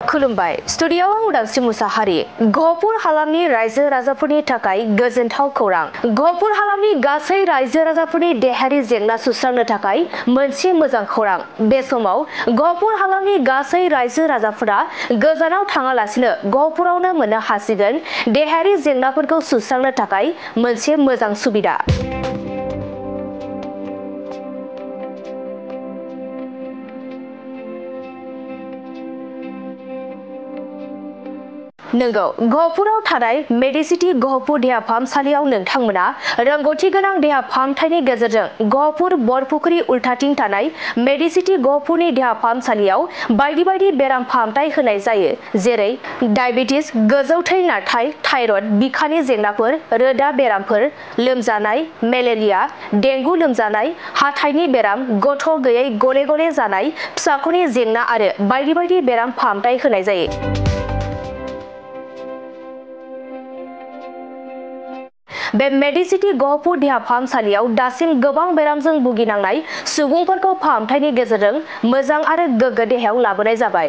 खुलुमबाय स्टुडिय'आव आं उदांस्रि मुसाहारि गहपुर हालामनि रायजो राजाफोरनि थाखाय गोजोनथाव खौरां गहपुर हालामनि गासै रायजो राजाफोरनि देहायारि जेंना सुस्रांनो थाखाय मोनसे मोजां खौरां बे समाव गहपुर हालामनि गासै रायजो राजाफोरा गोजानाव थाङालासिनो गहपुरावनो मोननो हासिगोन देहायारि जेंनाफोरखौ सुस्रांनो थाखाय मोनसे मोजां सुबिदा नंगौ गहपुराव थानाय मेडिसिटी गहपुर देहा फाहामसालियाव नोंथांमोना रोंगौथि गोनां देहा फाहामथायनि गेजेरजों गहपुर बरपुखुरी उल्टाथिं थानाय मेडिसिटी गहपुरनि देहा फाहामसालियाव बायदि बेराम फाहामथाय होनाय जायो जेरै डायबिटिस गोजौ थै नारथाय थायरयड बिखानि जेंनाफोर रोदा बेरामफोर लोमजानाय मेलेरिया डेंगु लोमजानाय हाथाइनि बेराम गथ' गैयै गले जानाय फिसाख'नि जेंना आरो बायदि बेराम फाहामथाय होनाय जायो बे मेडिसिटी गहपुर देहा फाहामसालियाव दासिम गोबां बेरामजों भुगिनांनाय सुबुंफोरखौ फाहामथायनि गेजेरजों मोजां आरो गोग्गो देहायाव लाबोनाय जाबाय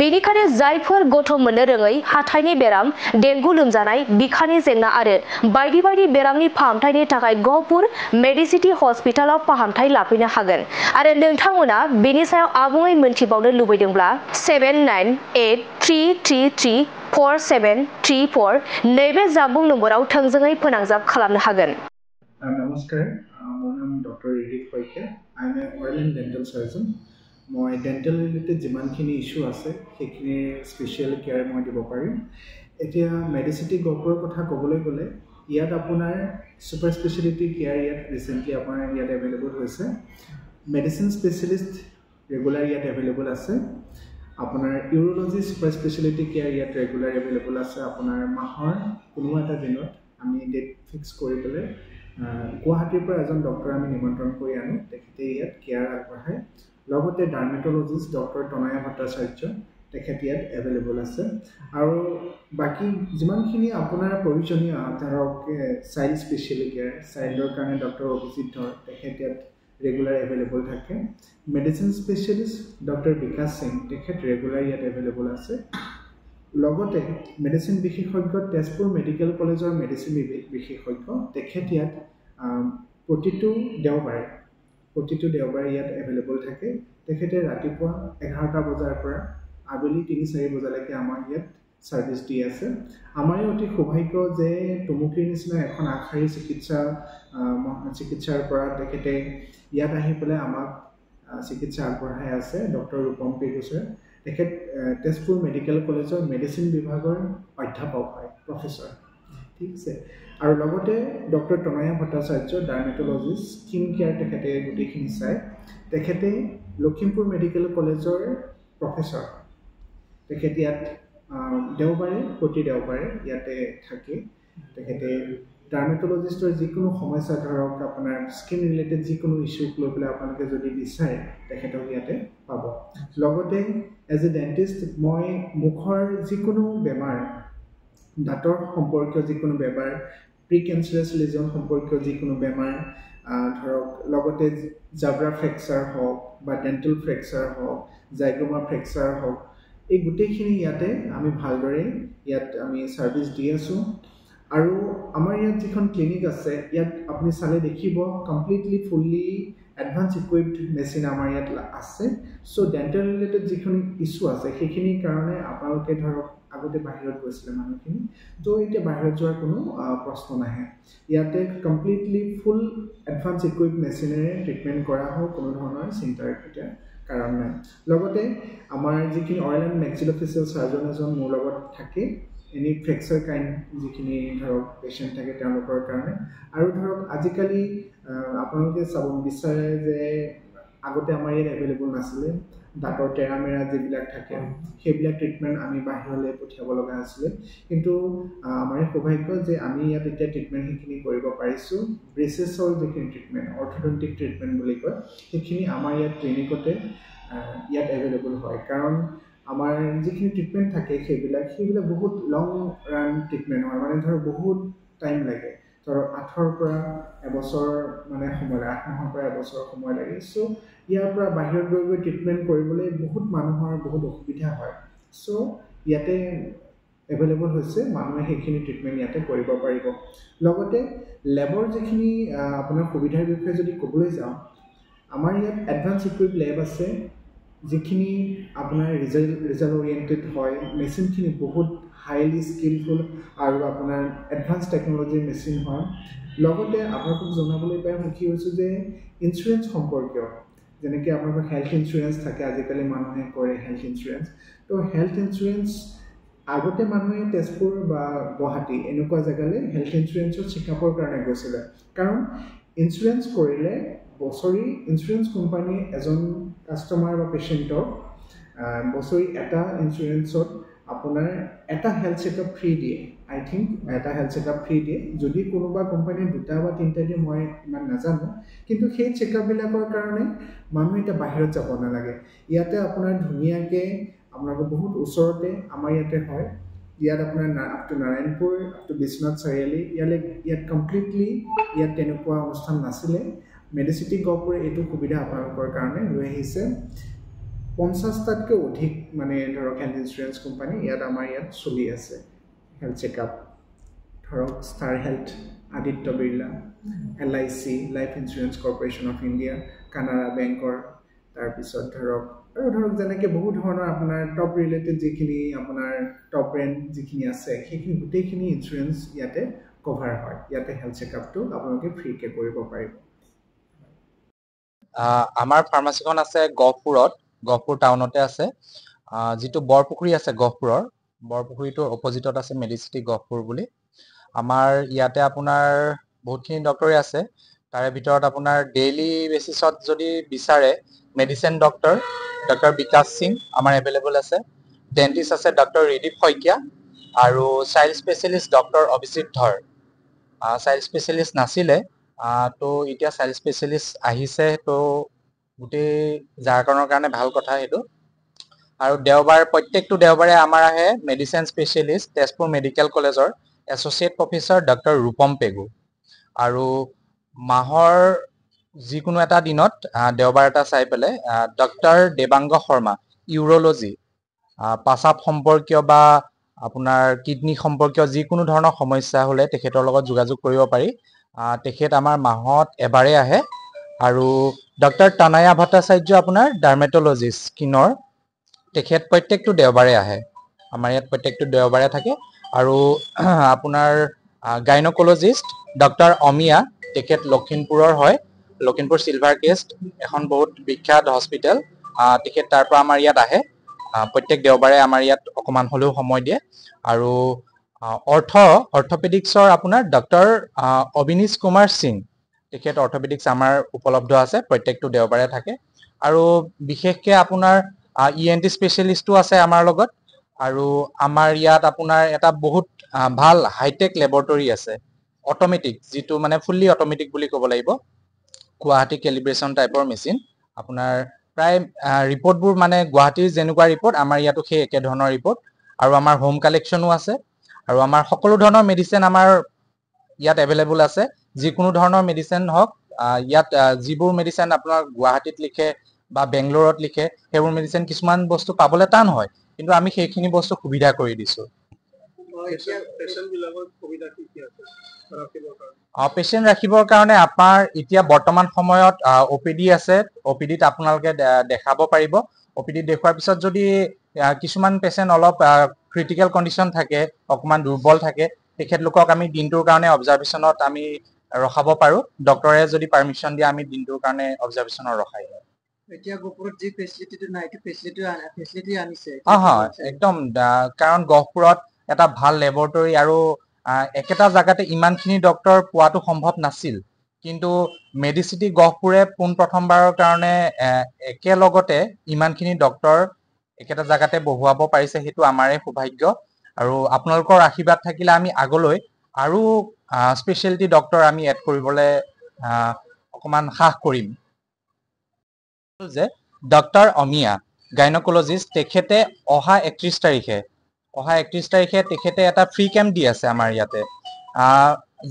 बेनिखायनो जायफोर गथ' मोननो रोङै हाथाइनि बेराम डेंगु लोमजानाय बिखानि जेंना आरो बायदि बेरामनि फाहामथायनि थाखाय गहपुर मेडिसिटी हस्पिटालाव फाहामथाय लाफैनो हागोन आरो नोंथांमोना बेनि सायाव आबुङै मोनथिबावनो लुबैदोंब्ला 7983334734 नैबे जानबुं नम्बराव थोंजोङै फोनांजाब खालामनो हागोन नमस्कार মোৰ নাম doctor Ridik Saikia I am a oral and dental surgeon মই ডেণ্টেল ৰিলেটেড যিমানখিনি ইস্যু আছে সেইখিনি স্পেচিয়েল কেয়াৰ মই দিব পাৰিম এতিয়া মেডিচিটি গহপুৰৰ কথা ক'বলৈ গ'লে ইয়াত আপোনাৰ ছুপাৰ স্পেচিয়েলিটি কেয়াৰ ইয়াত ৰিচেণ্টলি আপোনাৰ ইয়াত এভেইলেবল হৈছে মেডিচিন স্পেচিয়েলিষ্ট ৰেগুলাৰ ইয়াত এভেইলেবল আছে আপোনাৰ ইউৰোলজি ছুপাৰ স্পেচিয়েলিটি কেয়াৰ ইয়াত ৰেগুলাৰ এভেইলেবল আছে আপোনাৰ মাহৰ কোনো এটা দিনত আমি ডেট ফিক্স কৰি পেলাই গুৱাহাটীৰ পৰা এজন ডক্টৰ আমি নিমন্ত্ৰণ কৰি আনো তেখেতে ইয়াত কেয়াৰ আগবঢ়ায় লগতে ডাৰ্মেটলজিষ্ট ডক্টৰ তনয়া ভট্টাচাৰ্য তেখেত ইয়াত এভেইলেবল আছে আৰু বাকী যিমানখিনি আপোনাৰ প্ৰয়োজনীয় ধৰক চাইল্ড স্পেচিয়েল কেয়াৰ চাইল্ডৰ কাৰণে ডক্টৰ অভিজিত ধৰ তেখেত ইয়াত ৰেগুলাৰ এভেইলেবল থাকে মেডিচিন স্পেচিয়েলিষ্ট ডক্টৰ বিকাশ সিং তেখেত ৰেগুলাৰ ইয়াত এভেইলেবল আছে লগতে মেডিচিন বিশেষজ্ঞ তেজপুৰ মেডিকেল কলেজৰ মেডিচিন বিশেষজ্ঞ তেখেত ইয়াত প্ৰতিটো দেওবাৰে ইয়াত এভেইলেবল থাকে তেখেতে ৰাতিপুৱা 11টা বজাৰ পৰা আবেলি 3-4 বজালৈকে আমাৰ ইয়াত সাৰ্ভিস দি আছে আমাৰ অতি সৌভাগ্য যে টুমুকিৰ নিচিনা এখন আখাৰী চিকিৎসাৰ পৰা তেখেতে ইয়াত আহি পেলাই আমাক চিকিৎসা আগবঢ়াই আছে ডক্টৰ ৰূপম পেগুছাৰ তেখেত তেজপুৰ মেডিকেল কলেজৰ মেডিচিন বিভাগৰ অধ্যাপক হয় প্ৰফেসৰ ঠিক আছে আৰু লগতে ডক্টৰ তনয়া ভট্টাচাৰ্য ডাৰ্মেটলজিষ্ট স্কিন কেয়াৰ তেখেতে গোটেইখিনি চাই তেখেতে লখিমপুৰ মেডিকেল কলেজৰ প্ৰফেসৰ তেখেতে ইয়াত প্ৰতি দেওবাৰে ইয়াতে থাকে তেখেতে ডাৰ্মেটলজিষ্টৰ যিকোনো সমস্যা ধৰক আপোনাৰ স্কিন ৰিলেটেড যিকোনো ইস্যুক লৈ পেলাই আপোনালোকে যদি বিচাৰে তেখেতক ইয়াতে পাব লগতে এজ এ ডেণ্টিষ্ট মই মুখৰ যিকোনো বেমাৰ দাঁতৰ সম্পৰ্কীয় যিকোনো বেমাৰ প্ৰি কেঞ্চাৰাছ লিজন সম্পৰ্কীয় যিকোনো বেমাৰ ধৰক লগতে জাব্ৰা ফ্ৰেকচাৰ হওক বা ডেণ্টেল ফ্ৰেকচাৰ হওক জাইগোমা ফ্ৰেকচাৰ হওক এই গোটেইখিনি ইয়াতে আমি ভালদৰে ইয়াত আমি সাৰ্ভিস দি আছো আৰু আমাৰ ইয়াত যিখন ক্লিনিক আছে ইয়াত আপুনি চালে দেখিব completely fully advance equipped machine আমাৰ ইয়াত আছে সো ডেণ্টেল ৰিলেটেড যিখন ইস্যু আছে সেইখিনিৰ কাৰণে আপোনালোকে ধৰক আগতে বাহিৰত গৈছিলে মানুহখিনি তো এতিয়া বাহিৰত যোৱাৰ কোনো প্ৰশ্ন নাহে ইয়াতে কমপ্লিটলি ফুল এডভান্স ইকুইপড মেচিনেৰে ট্ৰিটমেন্ট কৰা হয় কোনো ধৰণৰ চিন্তাৰ এটা কাৰণ নাই লগতে আমাৰ যিখিনি অৰেল এণ্ড মেক্সিলোফেচিয়েল সাৰ্জন এজন মোৰ লগত থাকে এনি ফ্ৰেকচাৰ কাইণ্ড যিখিনি ধৰক পেচেণ্ট থাকে তেওঁলোকৰ কাৰণে আৰু ধৰক আজিকালি আপোনালোকে চাব বিচাৰে যে আগতে আমাৰ ইয়াত এভেইলেবল নাছিলে দাঁতৰ টেৰামেৰা যিবিলাক থাকে সেইবিলাক ট্ৰিটমেণ্ট আমি বাহিৰলৈ পঠিয়াব লগা আছিলে কিন্তু আমাৰ সৌভাগ্য যে আমি ইয়াত এতিয়া ট্ৰিটমেণ্ট সেইখিনি কৰিব পাৰিছোঁ ব্ৰেচেছৰ যিখিনি ট্ৰিটমেণ্ট অৰ্থোডন্টিক ট্ৰিটমেণ্ট বুলি কয় সেইখিনি আমাৰ ইয়াত ক্লিনিকতে ইয়াত এভেইলেবল হয় কাৰণ আমাৰ যিখিনি ট্ৰিটমেণ্ট থাকে সেইবিলাক বহুত লং ৰান ট্ৰিটমেণ্ট হয় মানে ধৰক বহুত টাইম লাগে ধৰক 8ৰ পৰা এবছৰ মানে সময় 8 মাহৰ পৰা এবছৰ সময় লাগে সো ইয়াৰ পৰা বাহিৰত গৈ ট্ৰিটমেণ্ট কৰিবলৈ বহুত মানুহৰ বহুত অসুবিধা হয় সো ইয়াতে এভেইলেবল হৈছে মানুহে সেইখিনি ট্ৰিটমেণ্ট ইয়াতে কৰিব পাৰিব লগতে লেবৰ যিখিনি আপোনাৰ সুবিধাৰ বিষয়ে যদি ক'বলৈ যাওঁ আমাৰ ইয়াত এডভান্স ইকুইপ লেব আছে যিখিনি আপোনাৰ ৰিজাল্ট ওৰিয়েণ্টেড হয় মেচিনখিনি বহুত হাইলি স্কিলফুল আৰু আপোনাৰ এডভান্স টেকন'লজিৰ মেচিন হয় লগতে আপোনালোকক জনাবলৈ পাই সুখী হৈছোঁ যে ইঞ্চুৰেঞ্চ সম্পৰ্কীয় যেনেকৈ আপোনালোকৰ হেল্থ ইঞ্চুৰেঞ্চ থাকে আজিকালি মানুহে কৰে হেল্থ ইঞ্চুৰেঞ্চ তো হেল্থ ইঞ্চুৰেঞ্চ আগতে মানুহে তেজপুৰ বা গুৱাহাটী এনেকুৱা জেগালৈ হেল্থ ইঞ্চুৰেঞ্চৰ চেকআপৰ কাৰণে গৈছিলে কাৰণ ইঞ্চুৰেঞ্চ কৰিলে বছৰি ইঞ্চুৰেঞ্চ কোম্পানীয়ে এজন কাষ্টমাৰ বা পেচেণ্টক বছৰি এটা ইঞ্চুৰেঞ্চত আপোনাৰ এটা হেল্থ চেকআপ ফ্ৰী দিয়ে আই থিংক এটা হেল্থ চেকআপ ফ্ৰী দিয়ে যদি কোনোবা কোম্পানীয়ে দুটা বা তিনিটা দিয়ে মই ইমান নাজানো কিন্তু সেই চেকআপবিলাকৰ কাৰণে মানুহ এতিয়া বাহিৰত যাব নালাগে ইয়াতে আপোনাৰ ধুনীয়াকৈ আপোনালোকৰ বহুত ওচৰতে আমাৰ ইয়াতে হয় ইয়াত আপোনাৰ up to Narayanpur up to Biswanath Chariali ইয়াত কমপ্লিটলি ইয়াত তেনেকুৱা অনুষ্ঠান নাছিলে মেডিচিটি গহপুৰে এইটো সুবিধা আপোনালোকৰ কাৰণে লৈ আহিছে 50টাতকৈ অধিক মানে ধৰক হেল্থ ইঞ্চুৰেঞ্চ কোম্পানী ইয়াত আমাৰ ইয়াত চলি আছে হেল্থ চেকআপ ধৰক Star Health Aditya Birla LIC Life Insurance Corporation of India Canara বেংকৰ তাৰপিছত ধৰক যেনেকৈ বহু ধৰণৰ আপোনাৰ টপ ৰিলেটেড যিখিনি আপোনাৰ টপ ব্ৰেণ্ড যিখিনি আছে সেইখিনি গোটেইখিনি ইঞ্চুৰেঞ্চ ইয়াতে কভাৰ হয় ইয়াতে হেল্থ চেকআপটো আপোনালোকে ফ্ৰীকৈ কৰিব পাৰিব আমাৰ ফাৰ্মাচীখন আছে গহপুৰ টাউনতে আছে যিটো বৰপুখুৰী আছে বৰপুখুৰীটোৰ অপজিটত আছে মেডিচিটি গহপুৰ বুলি আমাৰ ইয়াতে আপোনাৰ বহুতখিনি ডক্টৰে আছে তাৰে ভিতৰত আপোনাৰ ডেইলি বেচিছত যদি বিচাৰে মেডিচিন ডক্টৰ বিকাশ সিং আমাৰ এভেইলেবল আছে ডেণ্টিষ্ট আছে ডক্টৰ ৰিদীপ শইকীয়া আৰু চাইল্ড স্পেচিয়েলিষ্ট ডক্টৰ অভিজিত ধৰ চাইল্ড স্পেচিয়েলিষ্ট নাছিলে তো এতিয়া চাইল্ড স্পেচিয়েলিষ্ট আহিছে তো গোটেই ঝাৰখণ্ডৰ কাৰণে ভাল কথা সেইটো আৰু প্ৰত্যেকটো দেওবাৰে আমাৰ আহে মেডিচিন স্পেচিয়েলিষ্ট তেজপুৰ মেডিকেল কলেজৰ associate professor doctor Rupam Pegu আৰু মাহৰ যিকোনো এটা দিনত দেওবাৰ এটা চাই পেলাই ডক্টৰ দেৱাংগ শৰ্মা ইউৰলজি পাচাব সম্পৰ্কীয় বা আপোনাৰ কিডনী সম্পৰ্কীয় যিকোনো ধৰণৰ সমস্যা হ'লে তেখেতৰ লগত যোগাযোগ কৰিব পাৰি তেখেত আমাৰ মাহত এবাৰে আহে আৰু ডক্টৰ তানায়া ভট্টাচাৰ্য আপোনাৰ ডাৰ্মেটলজিষ্ট স্কিনৰ তেখেত প্ৰত্যেকটো দেওবাৰে আহে আমাৰ ইয়াত প্ৰত্যেকটো দেওবাৰে থাকে আৰু আপোনাৰ গাইনকলজিষ্ট ডক্টৰ অমিয়া তেখেত লখিমপুৰৰ হয় লখিমপুৰ চিলভাৰ কেষ্ট এখন বহুত বিখ্যাত হস্পিটেল তেখেত তাৰ পৰা আমাৰ ইয়াত আহে প্ৰত্যেক দেওবাৰে আমাৰ ইয়াত অকণমান হ'লেও সময় দিয়ে আৰু অৰ্থপেডিক্সৰ আপোনাৰ ডক্টৰ অবিনীশ কুমাৰ সিং তেখেত অৰ্থপেডিক্স আমাৰ উপলব্ধ আছে প্ৰত্যেকটো দেওবাৰে থাকে আৰু বিশেষকৈ আপোনাৰ ENT স্পেচিয়েলিষ্টো আছে আমাৰ লগত আৰু আমাৰ ইয়াত আপোনাৰ এটা বহুত ভাল হাইটেক লেবৰেটৰী আছে অট'মেটিক যিটো মানে ফুল্লি অট'মেটিক বুলি ক'ব লাগিব গুৱাহাটী কেলিব্ৰেশ্যন টাইপৰ মেচিন আপোনাৰ প্ৰায় ৰিপৰ্টবোৰ মানে গুৱাহাটীৰ যেনেকুৱা ৰিপৰ্ট আমাৰ ইয়াতো সেই একে ধৰণৰ ৰিপৰ্ট আৰু আমাৰ হোম কালেকশ্যনো আছে আৰু আমাৰ সকলো ধৰণৰ মেডিচিন আমাৰ ইয়াত এভেইলেবল আছে যিকোনো ধৰণৰ মেডিচিন হওক ইয়াত যিবোৰ মেডিচিন আপোনাৰ গুৱাহাটীত লিখে বা বেংগলোৰত লিখে সেইবোৰ মেডিচিন কিছুমান বস্তু পাবলৈ টান হয় কিন্তু আমি সেইখিনি বস্তু সুবিধা কৰি দিছোঁ পেচেণ্ট ৰাখিবৰ কাৰণে আপোনাৰ এতিয়া বৰ্তমান সময়ত OPD আছে OPDত আপোনালোকে দেখাব পাৰিব OPDত দেখুৱাৰ পিছত যদি কিছুমান পেচেণ্ট অলপ ক্ৰিটিকেল কণ্ডিশ্যন থাকে অকণমান দুৰ্বল থাকে তেখেতলোকক আমি দিনটোৰ কাৰণে অবজাৰভেশ্যনত আমি ৰখাব পাৰোঁ ডক্টৰে যদি পাৰ্মিশ্যন দিয়ে আমি দিনটোৰ কাৰণে অবজাৰভেশ্যনত ৰখাই দিওঁ এতিয়া গহপুৰত যি ফেচিলিটিটো নাই এইটো ফেচিলিটি আনিছে একদম কাৰণ গহপুৰত এটা ভাল লেবৰেটৰী আৰু একেটা জাগাতে ইমানখিনি ডক্টৰ পোৱাটো সম্ভৱ নাছিল কিন্তু মেডিচিটি গহপুৰে পোনপ্ৰথমবাৰৰ কাৰণে একেলগতে ইমানখিনি ডক্টৰ একেটা জাগাতে বহুৱাব পাৰিছে সেইটো আমাৰে সৌভাগ্য আৰু আপোনালোকৰ আশীৰ্বাদ থাকিলে আমি আগলৈ আৰু স্পেচিয়েলিটি ডক্টৰ আমি এড কৰিবলৈ অকণমান সাহ কৰিম যে ডক্টৰ অমিয়া গাইনকলজিষ্ট তেখেতে অহা 31 তাৰিখে তেখেতে এটা ফ্ৰী কেম্প দি আছে আমাৰ ইয়াতে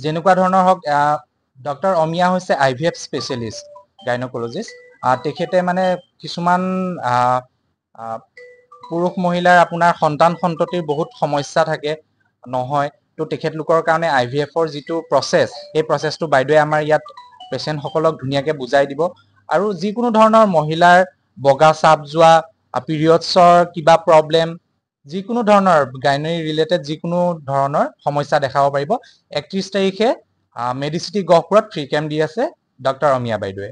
যেনেকুৱা ধৰণৰ হওক ডক্টৰ অমিয়া হৈছে IVF স্পেচিয়েলিষ্ট গাইনকলজিষ্ট তেখেতে মানে কিছুমান পুৰুষ মহিলাৰ আপোনাৰ সন্তান সন্ততিৰ বহুত সমস্যা থাকে নহয় তো তেখেতলোকৰ কাৰণে IVF-ৰ যিটো প্ৰচেছ এই প্ৰচেছটো বাইদেৱে আমাৰ ইয়াত পেচেণ্টসকলক ধুনীয়াকৈ বুজাই দিব আৰু যিকোনো ধৰণৰ মহিলাৰ বগা চাপ যোৱা পিৰিয়ডছৰ কিবা প্ৰব্লেম যিকোনো ধৰণৰ গাইনেৰী ৰিলেটেড যিকোনো ধৰণৰ সমস্যা দেখাব পাৰিব 31 তাৰিখে মেডিচিটি গহপুৰত ফ্ৰী কেম্প দি আছে ডক্টৰ অমিয়া বাইদেৱে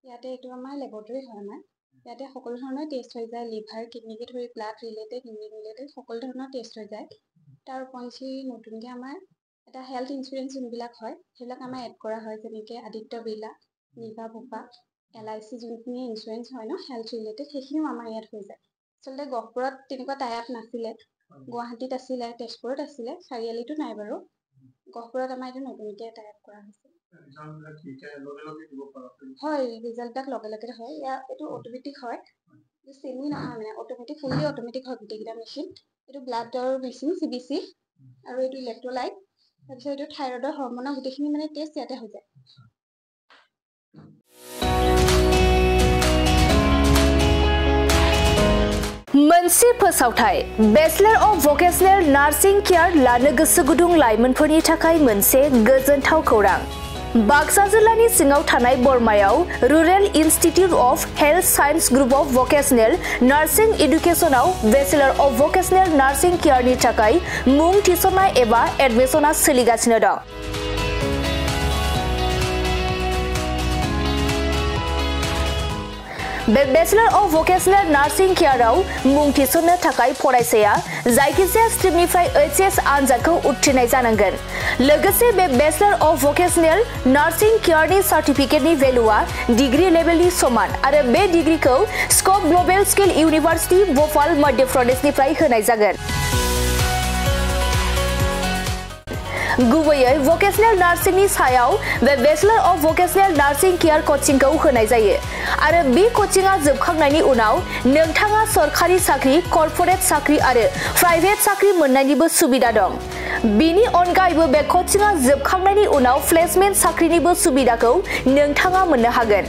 ইয়াতে এইটো আমাৰ লেবৰেটৰী হয় আমাৰ ইয়াতে সকলো ধৰণৰ টেষ্ট হৈ যায় লিভাৰ কিডনীকে ধৰি ব্লাড ৰিলেটেড ইমিউন ৰিলেটেড সকলো ধৰণৰ টেষ্ট হৈ যায় তাৰ উপৰিঞ্চি নতুনকৈ আমাৰ এটা হেল্থ ইঞ্চুৰেঞ্চ যোনবিলাক হয় সেইবিলাক আমাৰ এড কৰা হয় যেনেকৈ আদিত্য বিৰলা নিভা ভূপা LIC যোনখিনি ইঞ্চুৰেঞ্চ হয় ন হেল্থ ৰিলেটেড সেইখিনিও আমাৰ ইয়াত হৈ যায় আচলতে গহপুৰত তেনেকুৱা টাই আপ নাছিলে গুৱাহাটীত আছিলে তেজপুৰত আছিলে চাৰিআলিতো নাই বাৰু গহপুৰত আমাৰ এইটো নতুনকৈ টাই আপ কৰা হৈছে হয় ৰিজাল্টবিলাক লগে লগে হয় ইয়াৰ এইটো অট'মেটিক হয় চেমি নহয় মানে অট'মেটিক ফুলি অট'মেটিক হয় গোটেইকেইটা মেচিন এইটো ব্লাডৰ মেচিন CBC আৰু এইটো ইলেক্ট্ৰলাইট তাৰপিছত এইটো থাইৰয়ডৰ হৰমনৰ গোটেইখিনি মানে টেষ্ট ইয়াতে হৈ যায় मोनसे फोसावथाय bachelor of vocational nursing care लानो गोसो गुदुं लाइमोनफोरनि थाखाय मोनसे गोजोनथाव खौरां बाक्सा जिल्लानि सिङाव थानाय बरमायाव rural institute of health science group of vocational nursing एडुकेशनाव बेचलर अफ भकेशनेल नार्सिं केयारनि थाखाय मुं थिसननाय एबा एडमिशना सोलिगासिनो दं बेचलर अफ भकेशनेल नार्सिं केयाराव मुं थिसननो थाखाय फरायसाया जायखिजाया स्ट्रिमनिफ्राय HS आनजादखौ उथ्रिनाय जानांगोन लोगोसे बे bachelor of vocational nursing केयारनि सार्टिफिकेटनि भेलुआ degree लेभेलनि समान आरो बे डिग्रीखौ स्कप ग्लबेल स्किल इउनिभार्सिटी भोपाल मध्य प्रदेशनिफ्राय होनाय जागोन गुबैयै भकेशनेल नार्सिंनि सायाव बे bachelor of vocational nursing care कोचिंखौ होनाय जायो आरो बे कोचिंआ जोबखांनायनि उनाव नोंथाङा सरकारि साख्रि कर्परेट साख्रि आरो प्राइभेट साख्रि मोननायनिबो सुबिदा दं बिनि अनगायैबो बे कोचिंआ जोबखांनायनि उनाव प्लेसमेन्ट साख्रिनिबो सुबिदाखौ नोंथाङा मोननो हागोन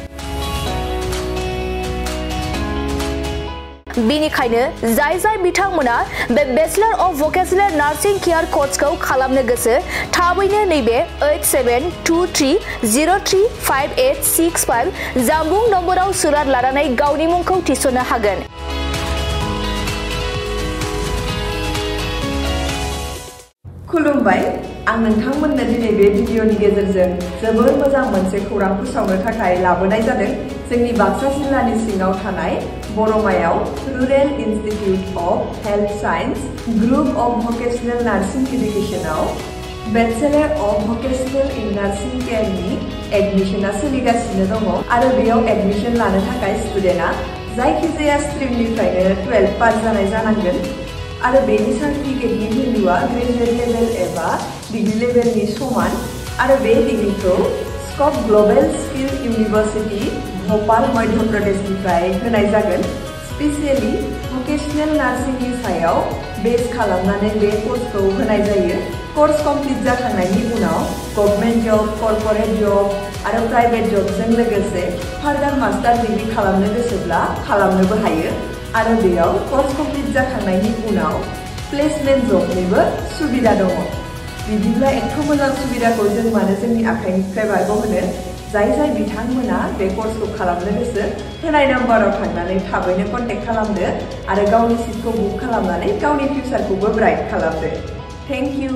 बिनिखायनो जाय बिथांमोना बे bachelor of vocational nursing care कोर्सखौ खालामनो गोसो थाबैनो नैबे 8723035865 जानबुं नम्बराव सुराद लानानै गावनि मुंखौ थिसननो हागोन खुलुमबाय आं नोंथांमोननो दिनै बे भिडिअनि गेजेरजों जोबोर मोजां मोनसे खौरां फोसावनो थाखाय लाबोनाय जादों जोंनि बाक्सा जिल्लानि सिङाव थानाय बरमायाव rural institute of health science group of vocational nursing एडुकेशनाव bachelor of vocational in nursing केयारनि एडमिशना सोलिगासिनो दङ आरो बेयाव एडमिशन लानो थाखाय स्टुडेन्टआ जायखिजाया स्ट्रिमनिफ्रायनो 12 पास जानाय जानांगोन आरो बेनि सार्टिफिकेटनि भेलुआ ग्रेजुवेट लेभेल एबा डिग्री लेभेलनि समान आरो बे डिग्रीखौ स्कप ग्लबेल स्किल इउनिभार्सिटी भोपाल मध्य प्रदेशनिफ्राय होनाय जागोन स्पेसियली भकेशनेल नार्सिंनि सायाव बेस खालामनानै बे कोर्सखौ होनाय जायो कोर्स कमप्लिट जाखांनायनि उनाव गभर्नमेन्ट जब कर्परेट जब आरो प्राइभेट जबजों लोगोसे फार्दार मास्टार डिग्री खालामनो गोसोब्ला खालामनोबो हायो आरो बेयाव कोर्स कमप्लिट जाखांनायनि उनाव प्लेसमेन्ट जबनिबो सुबिदा दङ बिदिब्ला एथ' मोजां सुबिदाखौ जों मानो जोंनि आखाइनिफ्राय बारग'होनो जाय बिथांमोना बे कोर्सखौ खालामनो गोसो होनाय नाम्बाराव थांनानै थाबैनो कन्टेक्ट खालामदो आरो गावनि सिटखौ बुक खालामनानै गावनि फिउचारखौबो ब्राइट खालामदो थेंक इउ